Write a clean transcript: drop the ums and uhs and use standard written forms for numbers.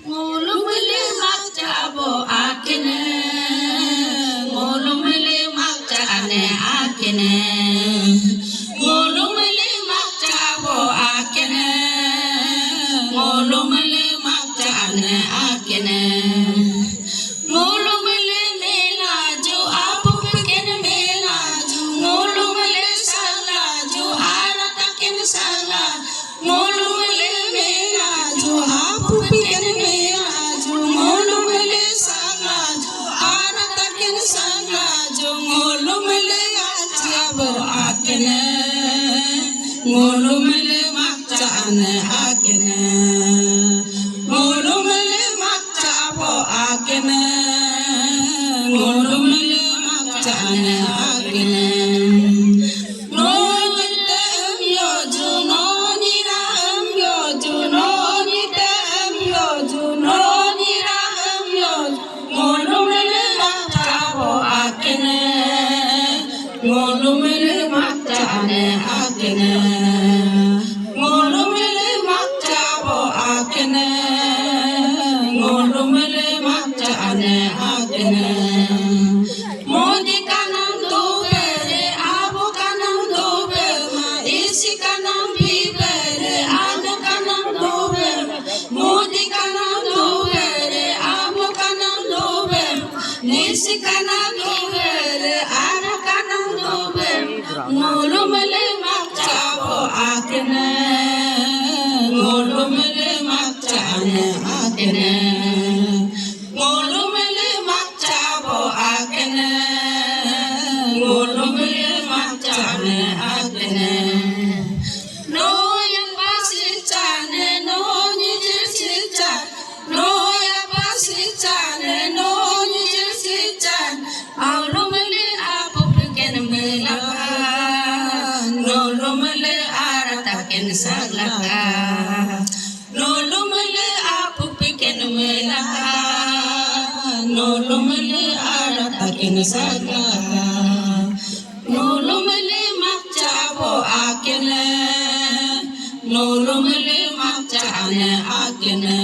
Ngolumele makjabo akene, ngolumele makjane akene, ngolumele makjabo akene, ngolumele makjane akene, ngolumele melaju apu bikin melaju, ngolumele salaju aratakin salat, ngolumele melaju apu bikin ngolumele makjane akene ngolumele makjabo akene ngolumele makjane akene nonitem yoju noniram yoju nonitem yoju noniram yoju ngolumele makjabo akene ngolumele makjane akene ngolumele makjabo akene ngolumele makjane akene modi kanam dobere abu kanam dobere ma isi kanam bibere anu kanam dobere modi kanam dobere abu kanam dobere isi kanam dobere anu kanam dobere ngolumele makjabo akene ngolumele makjane akene ngolumele makjabo akene ngolumele makjane akene no yang pasicane no nyicicane no yang pasicane no nyicicane ngolumele apu bikin melaka ngolumele aratakin saglaka ngolumele apu bikin melaka ngolumele aratakin saglaka ngolumele makjabo akene ngolumele makjane akene